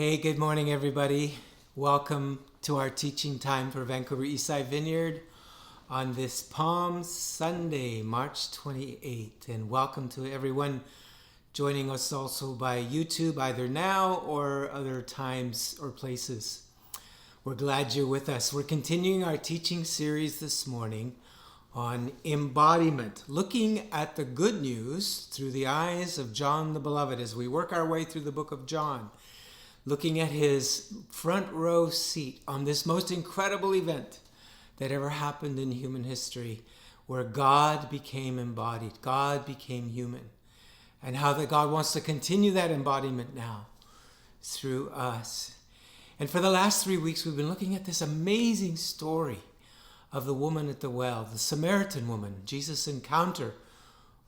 Hey, good morning, everybody. Welcome to our teaching time for Vancouver Eastside Vineyard on this Palm Sunday, March 28th. And welcome to everyone joining us also by YouTube, either now or other times or places. We're glad you're with us. We're continuing our teaching series this morning on embodiment, looking at the good news through the eyes of John the Beloved as we work our way through the book of John, looking at his front row seat on this most incredible event that ever happened in human history, where God became embodied, God became human, and how that God wants to continue that embodiment now through us. And for the last 3 weeks, we've been looking at this amazing story of the woman at the well, the Samaritan woman, Jesus' encounter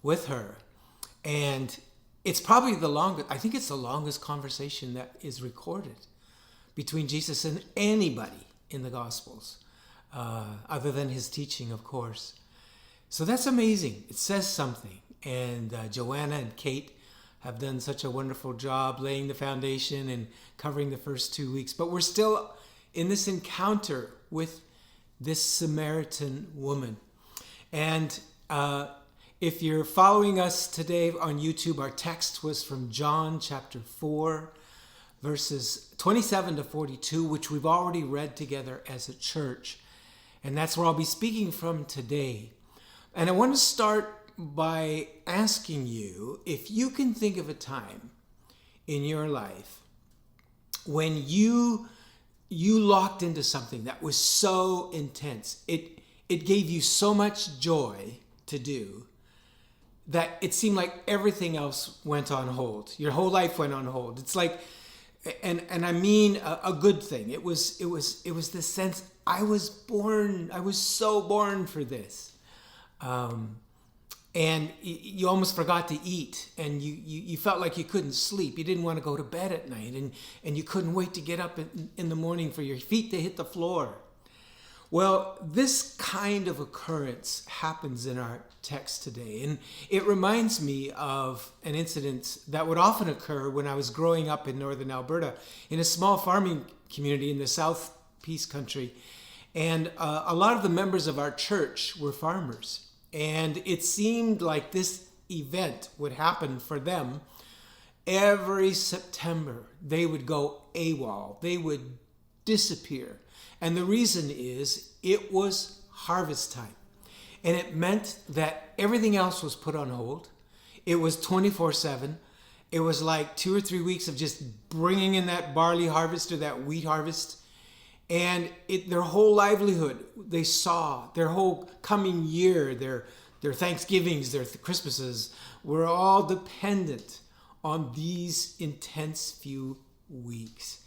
with her. And it's probably I think it's the longest conversation that is recorded between Jesus and anybody in the Gospels, other than his teaching, of course. So that's amazing. It says something. And Joanna and Kate have done such a wonderful job laying the foundation and covering the first 2 weeks. But we're still in this encounter with this Samaritan woman. And if you're following us today on YouTube, our text was from John chapter 4, verses 27 to 42, which we've already read together as a church. And that's where I'll be speaking from today. And I want to start by asking you if you can think of a time in your life when you locked into something that was so intense. It gave you so much joy to do that it seemed like everything else went on hold. Your whole life went on hold. It's like, and I mean a good thing. It was this sense, I was so born for this. And you almost forgot to eat, and you felt like you couldn't sleep. You didn't want to go to bed at night, and you couldn't wait to get up in the morning for your feet to hit the floor. Well, this kind of occurrence happens in our text today, and it reminds me of an incident that would often occur when I was growing up in northern Alberta, in a small farming community in the South Peace Country, and a lot of the members of our church were farmers, and it seemed like this event would happen for them every September. They would go AWOL, they would disappear. And the reason is it was harvest time. And it meant that everything else was put on hold. It was 24/7. It was like 2 or 3 weeks of just bringing in that barley harvest or that wheat harvest. And their whole livelihood, they saw, their whole coming year, their Thanksgivings, their Christmases, were all dependent on these intense few weeks.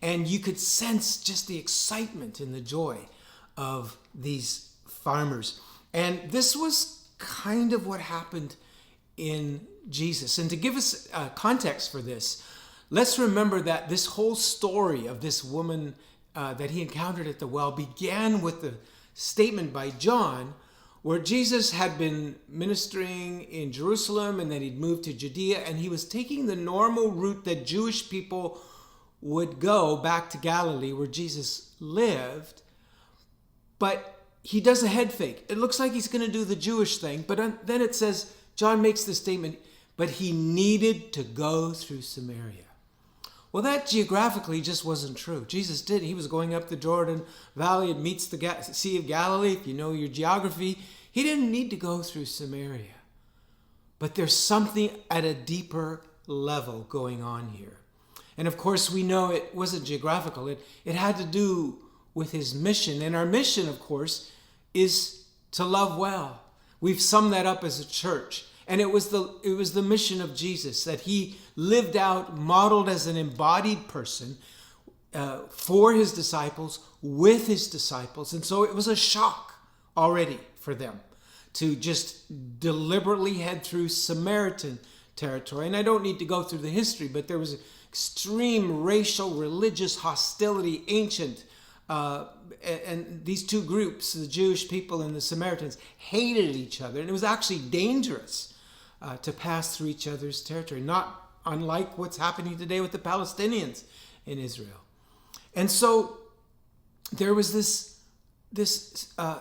And you could sense just the excitement and the joy of these farmers. And this was kind of what happened in Jesus. And to give us context for this, let's remember that this whole story of this woman that he encountered at the well began with the statement by John where Jesus had been ministering in Jerusalem and then he'd moved to Judea, and he was taking the normal route that Jewish people would go back to Galilee where Jesus lived, but he does a head fake. It looks like he's going to do the Jewish thing, but then it says, John makes the statement, but he needed to go through Samaria. Well, that geographically just wasn't true. Jesus did. He was going up the Jordan Valley. It meets the Sea of Galilee. If you know your geography, he didn't need to go through Samaria. But there's something at a deeper level going on here. And of course, we know it wasn't geographical. It had to do with his mission. And our mission, of course, is to love well. We've summed that up as a church. And it was the mission of Jesus, that he lived out, modeled as an embodied person for his disciples, with his disciples. And so it was a shock already for them to just deliberately head through Samaritan territory. And I don't need to go through the history, but there was extreme racial, religious hostility, ancient. And these two groups, the Jewish people and the Samaritans, hated each other. And it was actually dangerous to pass through each other's territory, not unlike what's happening today with the Palestinians in Israel. And so there was this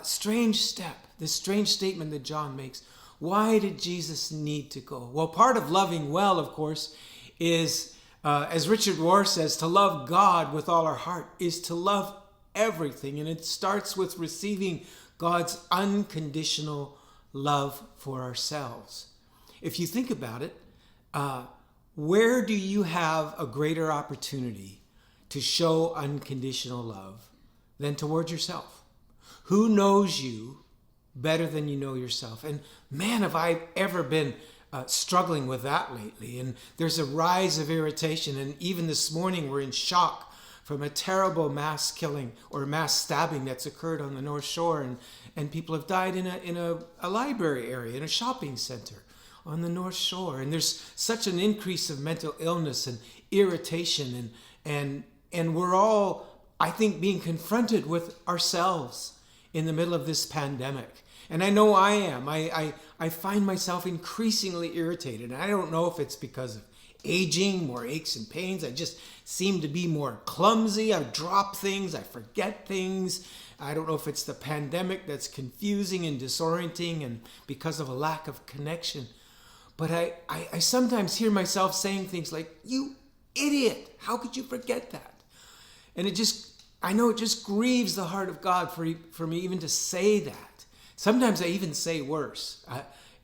strange step, this strange statement that John makes. Why did Jesus need to go? Well, part of loving well, of course, is, as Richard Rohr says, to love God with all our heart is to love everything. And it starts with receiving God's unconditional love for ourselves. If you think about it, where do you have a greater opportunity to show unconditional love than towards yourself? Who knows you better than you know yourself? And man, have I ever been struggling with that lately. And there's a rise of irritation. And even this morning, we're in shock from a terrible mass killing or mass stabbing that's occurred on the North Shore. And people have died in a library area, in a shopping center on the North Shore. And there's such an increase of mental illness and irritation. And we're all, I think, being confronted with ourselves in the middle of this pandemic. And I know I am. I find myself increasingly irritated. And I don't know if it's because of aging, more aches and pains. I just seem to be more clumsy. I drop things. I forget things. I don't know if it's the pandemic that's confusing and disorienting and because of a lack of connection. But I sometimes hear myself saying things like, "You idiot, how could you forget that?" And I know it just grieves the heart of God for me even to say that. Sometimes I even say worse.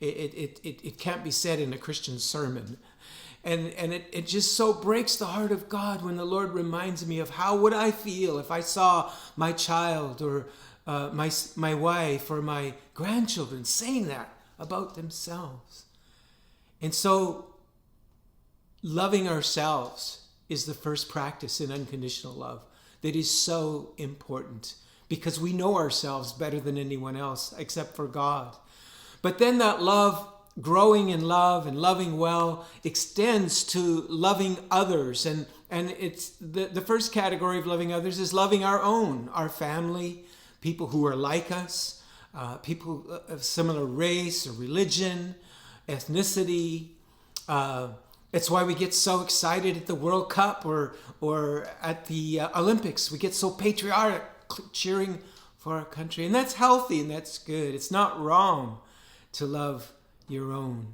It can't be said in a Christian sermon. And it just so breaks the heart of God when the Lord reminds me of how would I feel if I saw my child or my wife or my grandchildren saying that about themselves. And so loving ourselves is the first practice in unconditional love that is so important because we know ourselves better than anyone else except for God. But then that love, growing in love and loving well, extends to loving others. And it's the first category of loving others is loving our own, our family, people who are like us, people of similar race or religion, ethnicity. It's why we get so excited at the World Cup or at the Olympics. We get so patriotic cheering for our country. And that's healthy and that's good. It's not wrong to love your own.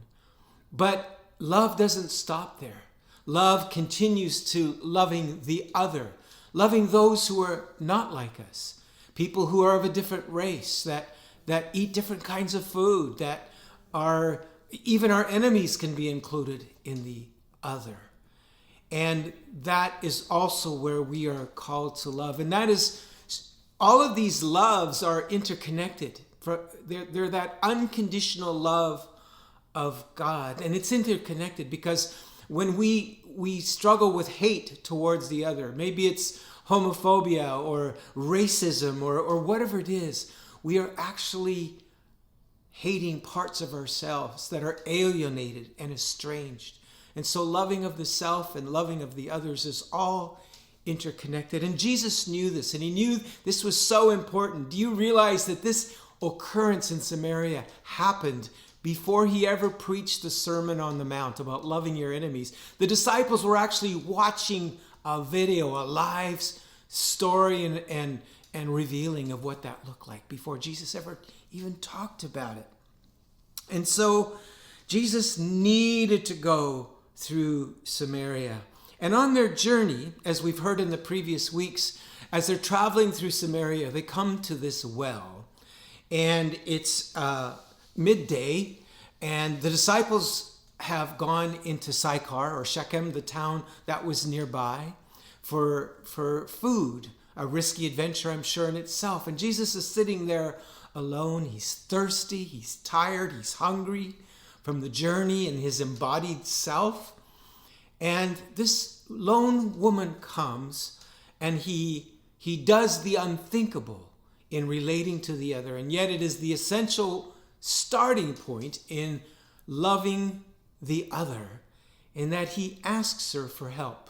But love doesn't stop there. Love continues to loving the other, loving those who are not like us, people who are of a different race, that eat different kinds of food, that are, even our enemies can be included in the other. And that is also where we are called to love. And that is, all of these loves are interconnected. They're that unconditional love of God. And it's interconnected because when we struggle with hate towards the other, maybe it's homophobia or racism or whatever it is, we are actually hating parts of ourselves that are alienated and estranged. And so loving of the self and loving of the others is all interconnected. And Jesus knew this, and he knew this was so important. Do you realize that this occurrence in Samaria happened before he ever preached the Sermon on the Mount about loving your enemies? The disciples were actually watching a video, a live story and revealing of what that looked like before Jesus ever even talked about it. And so Jesus needed to go through Samaria. And on their journey, as we've heard in the previous weeks, as they're traveling through Samaria, they come to this well. And it's midday, and the disciples have gone into Sychar or Shechem, the town that was nearby, for food, a risky adventure, I'm sure, in itself. And Jesus is sitting there alone. He's thirsty, he's tired, he's hungry from the journey and his embodied self. And this lone woman comes, and he does the unthinkable in relating to the other. And yet it is the essential starting point in loving the other, in that he asks her for help.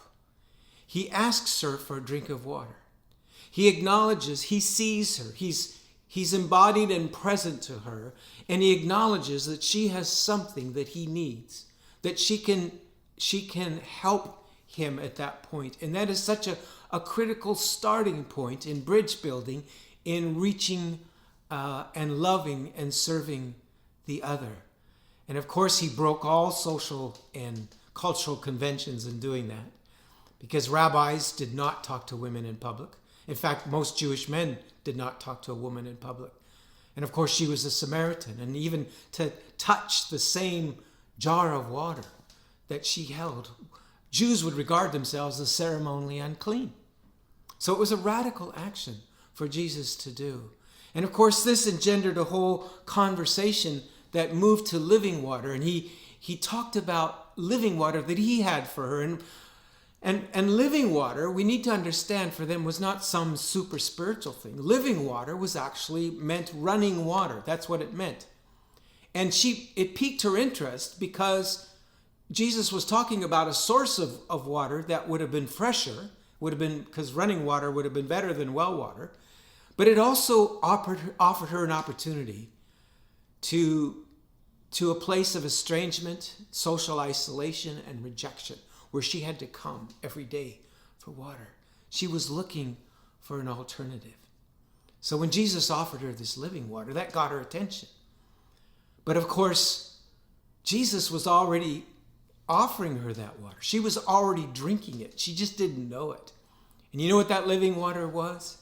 He asks her for a drink of water. He acknowledges, he sees her. He's embodied and present to her, and he acknowledges that she has something that he needs, that she can help him at that point. And that is such a critical starting point in bridge building, in reaching and loving and serving the other. And of course, he broke all social and cultural conventions in doing that, because rabbis did not talk to women in public. In fact, most Jewish men did not talk to a woman in public. And of course, she was a Samaritan. And even to touch the same jar of water that she held, Jews would regard themselves as ceremonially unclean. So it was a radical action for Jesus to do. And of course, this engendered a whole conversation that moved to living water. And he talked about living water that he had for her. And living water, we need to understand, for them was not some super spiritual thing. Living water was actually meant running water. That's what it meant. And it piqued her interest because Jesus was talking about a source of water that would have been fresher, because running water would have been better than well water. But it also offered her an opportunity to a place of estrangement, social isolation, and rejection, where she had to come every day for water. She was looking for an alternative. So when Jesus offered her this living water, that got her attention. But of course, Jesus was already offering her that water. She was already drinking it. She just didn't know it. And you know what that living water was?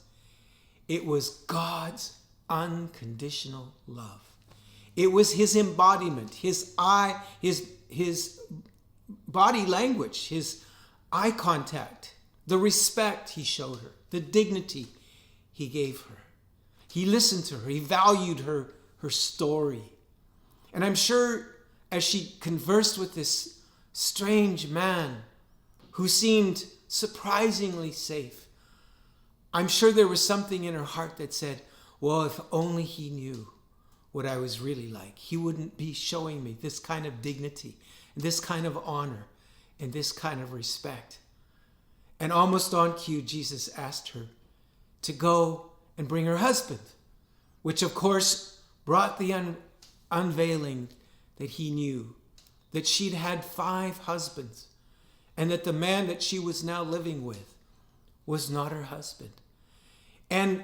It was God's unconditional love. It was his embodiment, his body language, his eye contact, the respect he showed her, the dignity he gave her. He listened to her. He valued her story. And I'm sure as she conversed with this strange man who seemed surprisingly safe, I'm sure there was something in her heart that said, well, if only he knew what I was really like, he wouldn't be showing me this kind of dignity, this kind of honor, and this kind of respect. And almost on cue, Jesus asked her to go and bring her husband, which of course brought the unveiling that he knew that she'd had 5 husbands, and that the man that she was now living with was not her husband. And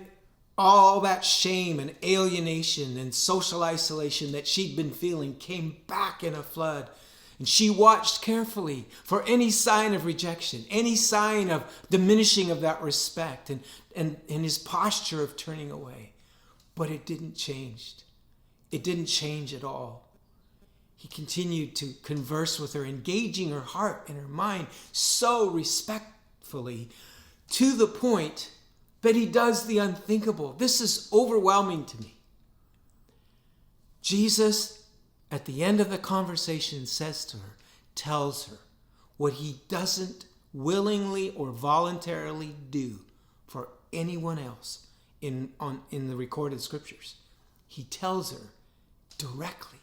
all that shame and alienation and social isolation that she'd been feeling came back in a flood. And she watched carefully for any sign of rejection, any sign of diminishing of that respect, and his posture of turning away. But it didn't change. It didn't change at all. He continued to converse with her, engaging her heart and her mind so respectfully, to the point that he does the unthinkable. This is overwhelming to me. Jesus, at the end of the conversation, says to her, tells her what he doesn't willingly or voluntarily do for anyone else in the recorded scriptures. He tells her directly,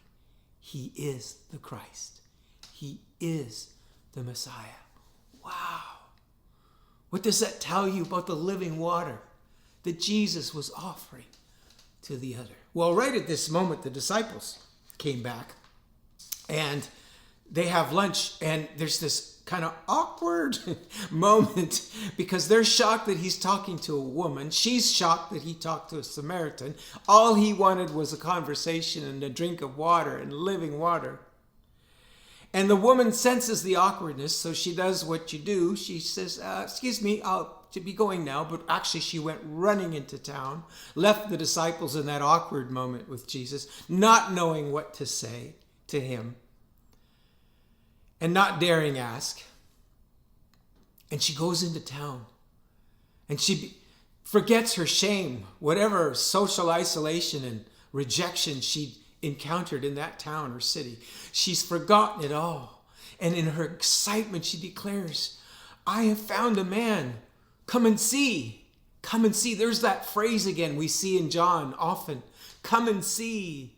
he is the Christ. He is the Messiah. Wow. What does that tell you about the living water that Jesus was offering to the other? Well, right at this moment, the disciples came back and they have lunch, and there's this kind of awkward moment because they're shocked that he's talking to a woman. She's shocked that he talked to a Samaritan. All he wanted was a conversation and a drink of water and living water. And the woman senses the awkwardness, so she does what you do. She says, excuse me, I'll be going now. But actually, she went running into town, left the disciples in that awkward moment with Jesus, not knowing what to say to him, and not daring ask. And she goes into town, and she forgets her shame, whatever social isolation and rejection she'd encountered in that town or city. She's forgotten it all. And in her excitement, she declares, I have found a man. Come and see. Come and see. There's that phrase again we see in John often. Come and see.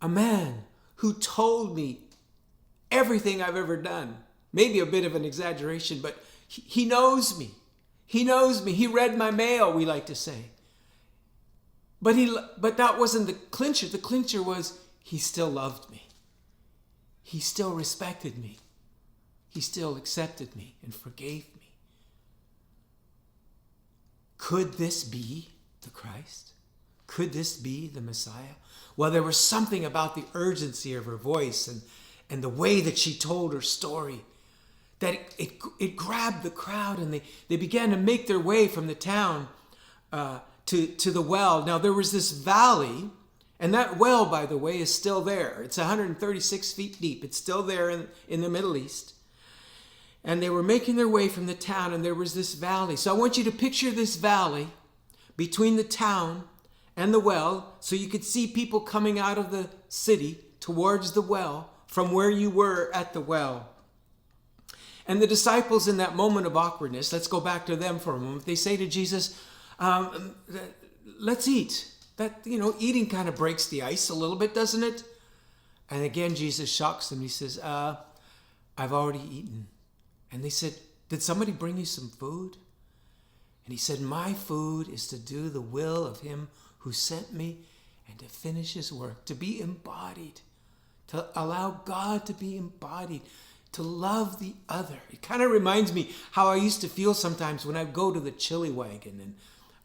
A man who told me everything I've ever done. Maybe a bit of an exaggeration, but he knows me. He knows me. He read my mail, we like to say. But that wasn't the clincher. The clincher was he still loved me. He still respected me. he still accepted me and forgave me. Could this be the Christ? Could this be the Messiah? Well, there was something about the urgency of her voice and the way that she told her story that it grabbed the crowd, and they began to make their way from the town to the well. Now, there was this valley, and that well, by the way, is still there. It's 136 feet deep. It's still there in the Middle East. And they were making their way from the town, and there was this valley. So I want you to picture this valley between the town and the well, so you could see people coming out of the city towards the well from where you were at the well. And the disciples, in that moment of awkwardness, let's go back to them for a moment. They say to Jesus, let's eat. That, eating kind of breaks the ice a little bit, doesn't it? And again, Jesus shocks them. He says, I've already eaten. And they said, did somebody bring you some food? And he said, my food is to do the will of him who sent me and to finish his work, to be embodied, to allow God to be embodied, to love the other. It kind of reminds me how I used to feel sometimes when I'd go to the chili wagon, and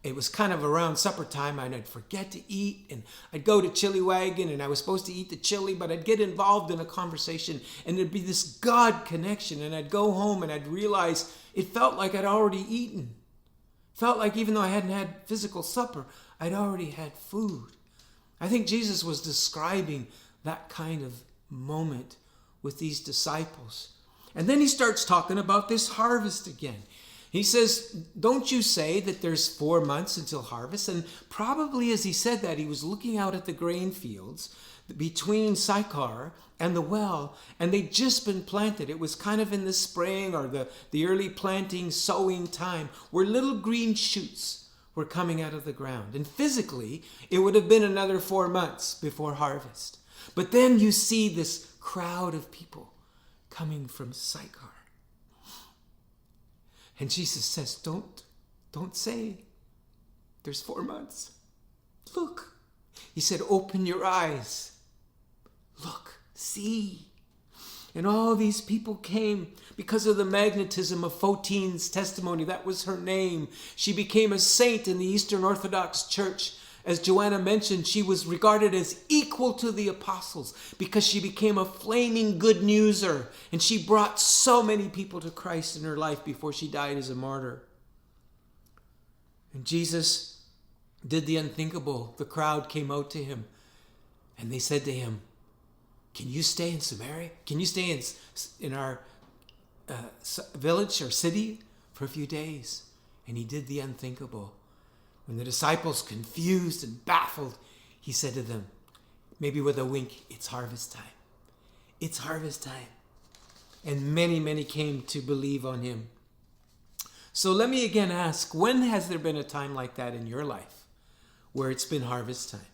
it was kind of around supper time, and I'd forget to eat, and I'd go to chili wagon, and I was supposed to eat the chili, but I'd get involved in a conversation, and there'd be this God connection, and I'd go home and I'd realize it felt like I'd already eaten. Felt like even though I hadn't had physical supper, I'd already had food. I think Jesus was describing that kind of moment with these disciples. And then he starts talking about this harvest again. He says, don't you say that there's 4 months until harvest? And probably as he said that, he was looking out at the grain fields between Sychar and the well, and they'd just been planted. It was kind of in the spring or the early planting, sowing time, where little green shoots were coming out of the ground. And physically, it would have been another 4 months before harvest. But then you see this crowd of people coming from Sychar. And Jesus says, don't say there's 4 months. Look. He said, open your eyes. Look, see. And all these people came because of the magnetism of Photine's testimony. That was her name. She became a saint in the Eastern Orthodox Church. As Joanna mentioned, she was regarded as equal to the apostles because she became a flaming good newser, and she brought so many people to Christ in her life before she died as a martyr. And Jesus did the unthinkable. The crowd came out to him, and they said to him, can you stay in Samaria? Can you stay in our village or city for a few days? And he did the unthinkable. When the disciples, confused and baffled, he said to them, maybe with a wink, it's harvest time. It's harvest time. And many, many came to believe on him. So let me again ask, when has there been a time like that in your life where it's been harvest time?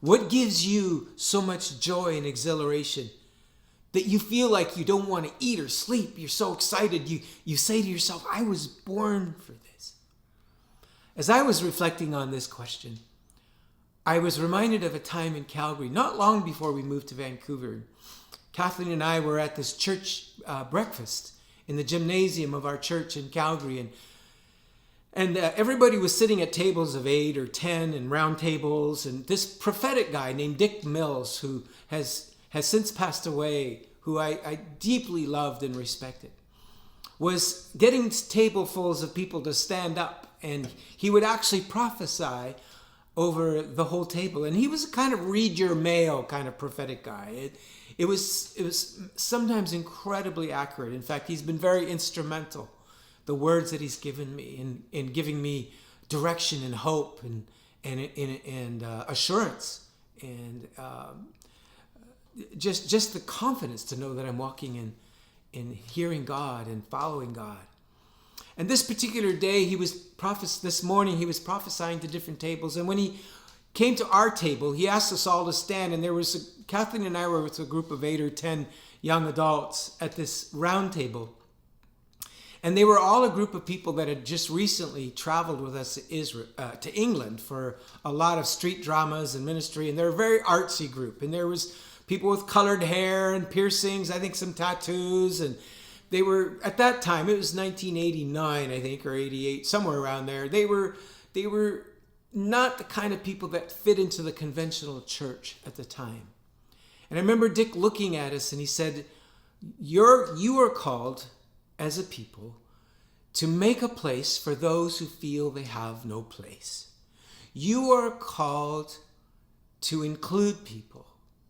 What gives you so much joy and exhilaration that you feel like you don't want to eat or sleep? You're so excited. You say to yourself, I was born for this. As I was reflecting on this question, I was reminded of a time in Calgary, not long before we moved to Vancouver. Kathleen and I were at this church breakfast in the gymnasium of our church in Calgary, and everybody was sitting at tables of 8 or 10 and round tables, and this prophetic guy named Dick Mills, who has since passed away, who I deeply loved and respected, was getting tablesfuls of people to stand up, and he would actually prophesy over the whole table. And he was a kind of read your mail kind of prophetic guy. It was sometimes incredibly accurate. In fact, he's been very instrumental, the words that he's given me in giving me direction and hope and assurance and just the confidence to know that I'm walking in hearing God and following God. And this particular day, this morning, he was prophesying to different tables. And when he came to our table, he asked us all to stand. And Kathleen and I were with a group of 8 or 10 young adults at this round table. And they were all a group of people that had just recently traveled with us to England for a lot of street dramas and ministry. And they're a very artsy group. And there was people with colored hair and piercings, I think some tattoos, and They were, at that time, it was 1989, I think, or 88, somewhere around there. They were not the kind of people that fit into the conventional church at the time. And I remember Dick looking at us and he said, you are called as a people to make a place for those who feel they have no place. You are called to include people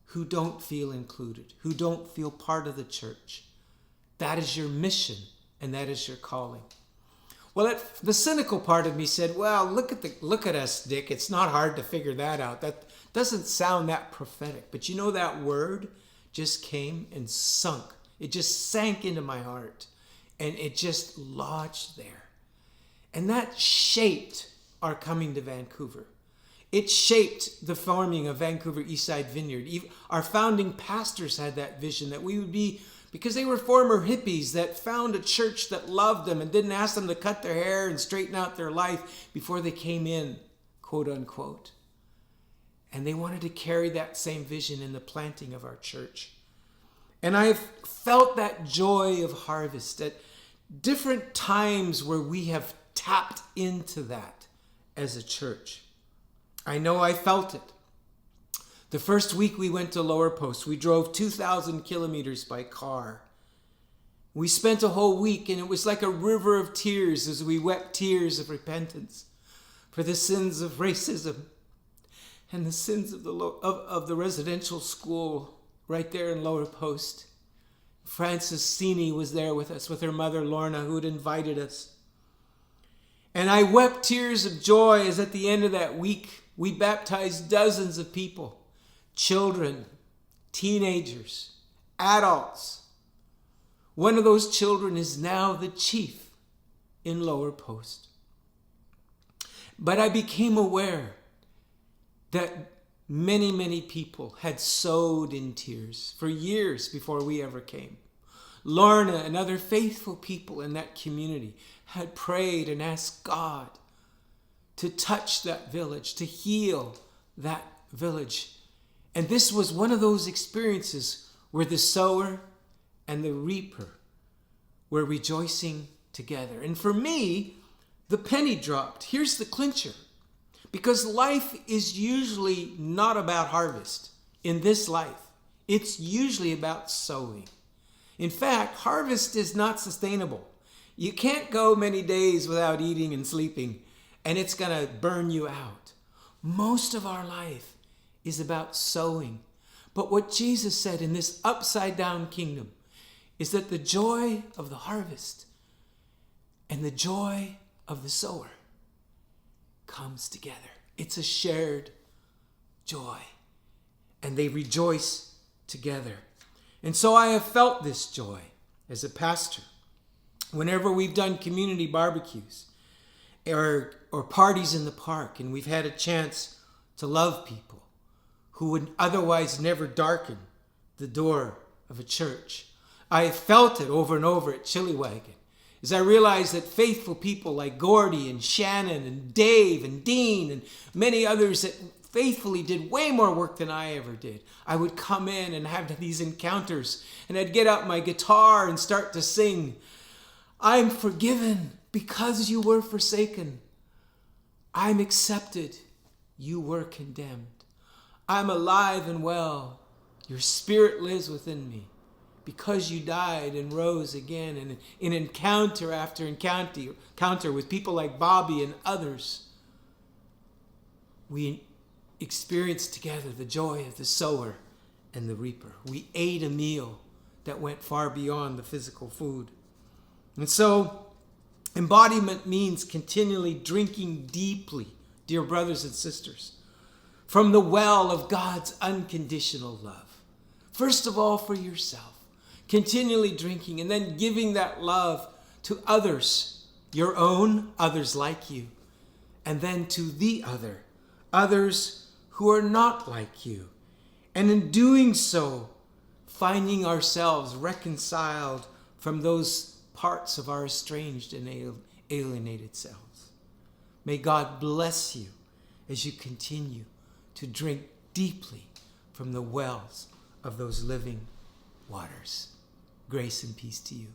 who don't feel included, who don't feel part of the church. That is your mission and that is your calling. Well, the cynical part of me said, well, look at us, Dick. It's not hard to figure that out. That doesn't sound that prophetic. But you know, that word just came and sunk. It just sank into my heart. And it just lodged there. And that shaped our coming to Vancouver. It shaped the forming of Vancouver Eastside Vineyard. Our founding pastors had that vision that we would be, because they were former hippies that found a church that loved them and didn't ask them to cut their hair and straighten out their life before they came in, quote unquote. And they wanted to carry that same vision in the planting of our church. And I've felt that joy of harvest at different times where we have tapped into that as a church. I know I felt it. The first week we went to Lower Post, we drove 2,000 kilometers by car. We spent a whole week and it was like a river of tears as we wept tears of repentance for the sins of racism and the sins of the residential school right there in Lower Post. Frances Sini was there with us, with her mother Lorna, who had invited us. And I wept tears of joy as at the end of that week we baptized dozens of people. Children, teenagers, adults. One of those children is now the chief in Lower Post. But I became aware that many, many people had sowed in tears for years before we ever came. Lorna and other faithful people in that community had prayed and asked God to touch that village, to heal that village. And this was one of those experiences where the sower and the reaper were rejoicing together. And for me, the penny dropped. Here's the clincher. Because life is usually not about harvest. In this life, it's usually about sowing. In fact, harvest is not sustainable. You can't go many days without eating and sleeping, and it's going to burn you out. Most of our life is about sowing. But what Jesus said in this upside down kingdom is that the joy of the harvest and the joy of the sower comes together. It's a shared joy. And they rejoice together. And so I have felt this joy as a pastor. Whenever we've done community barbecues or parties in the park and we've had a chance to love people who would otherwise never darken the door of a church, I have felt it over and over at Chili Wagon. As I realized that faithful people like Gordy and Shannon and Dave and Dean and many others that faithfully did way more work than I ever did, I would come in and have these encounters and I'd get out my guitar and start to sing, I'm forgiven because you were forsaken. I'm accepted. You were condemned. I'm alive and well. Your spirit lives within me. Because you died and rose again, and in encounter after encounter with people like Bobby and others, we experienced together the joy of the sower and the reaper. We ate a meal that went far beyond the physical food. And so, embodiment means continually drinking deeply, dear brothers and sisters, from the well of God's unconditional love. First of all, for yourself. Continually drinking and then giving that love to others, your own, others like you, and then to the other, others who are not like you. And in doing so, finding ourselves reconciled from those parts of our estranged and alienated selves. May God bless you as you continue to drink deeply from the wells of those living waters. Grace and peace to you.